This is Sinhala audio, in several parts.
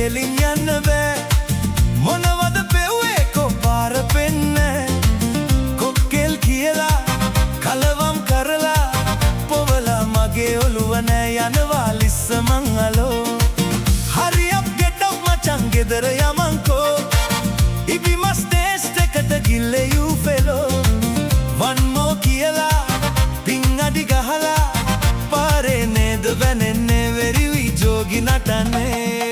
කෙලින් යන්න බෑ මොනවද පෙව්වේ කොපාර පෙන්න කොක්කෙල් කියලා කලවම් කරලා පොවලා මගේ ඔළුව නෑ යනවා ලිස්සමන් අලෝ හරියක් ගෙටප් මචං ගෙදර යමන්කෝ ඉබි මස් ටේස්ට් එකට ගිල්ලේ යූ ෆෙලෝ වන් මෝ කියලා පිං අඩි ගහලා පාරේ නේද වැනෙන්නේ වෙරිවි ජෝගි නටන්නේ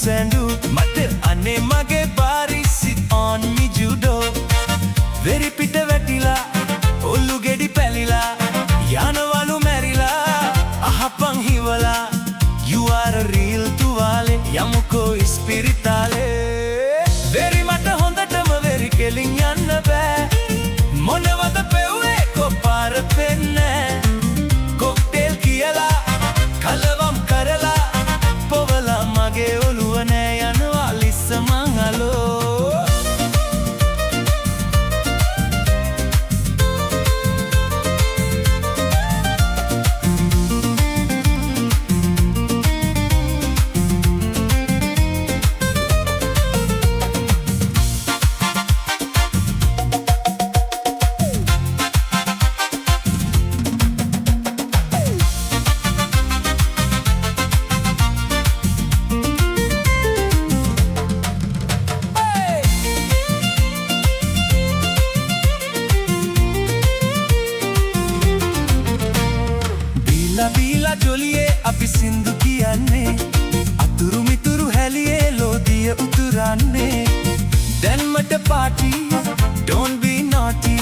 මට අනේ මගේ බාරි sit on me judo වෙරි පිට වැටිලා ඔල්ලු ගෙඩි පැලිලා යනවලු මැරිලා අහපන් හිවලා you are a real තුවාලේ යමුකෝ ඉස්පිරිතාලේ වෙරි මට හොඳටම වෙරි කෙලින් යන්න බෑ මොනවද පෙව්වේ කොපාර පෙන්න කොක්ටේල් කියලා කලවම් කරලා පොවලා මගේ ඔළුව නෑ යනවා ලිස්සමන් අලෝ බීලා ජොලියේ අපි සින්දු කියන්නේ අතුරු මිතුරු හැලියේ ලෝදිය උතුරන්නේ දැන් මට party don't be naughty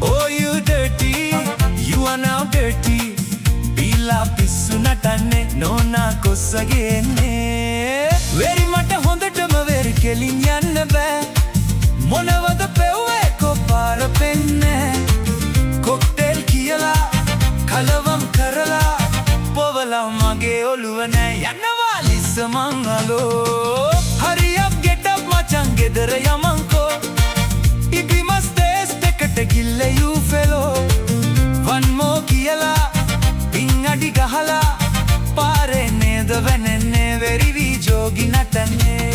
oh you dirty you are now dirty බීලා පිස්සු නටන්නේ නෝනා කොස්සගේන්නේ වෙරි මට හොඳටම වෙරි කෙලින් යන්න බෑ මොනවද පෙව්වේ කොපාර පෙන්නේ කොක්ටේල් කියලා කලවම් කරලා පොවලා මගේ ඔළුව නෑ යනවා ලිස්සමන් අලෝ හරියක් ගෙටප් මචං ගෙදර යමන්කෝ ඉබි මස් ටේස්ට් එකට ගිල්ලේ යූ ෆෙලෝ වන් මෝ කියලා පිං අඩි ගහලා පාරේ නේද වැනෙන්නේ වෙරිවි ජෝගි නටන්නේ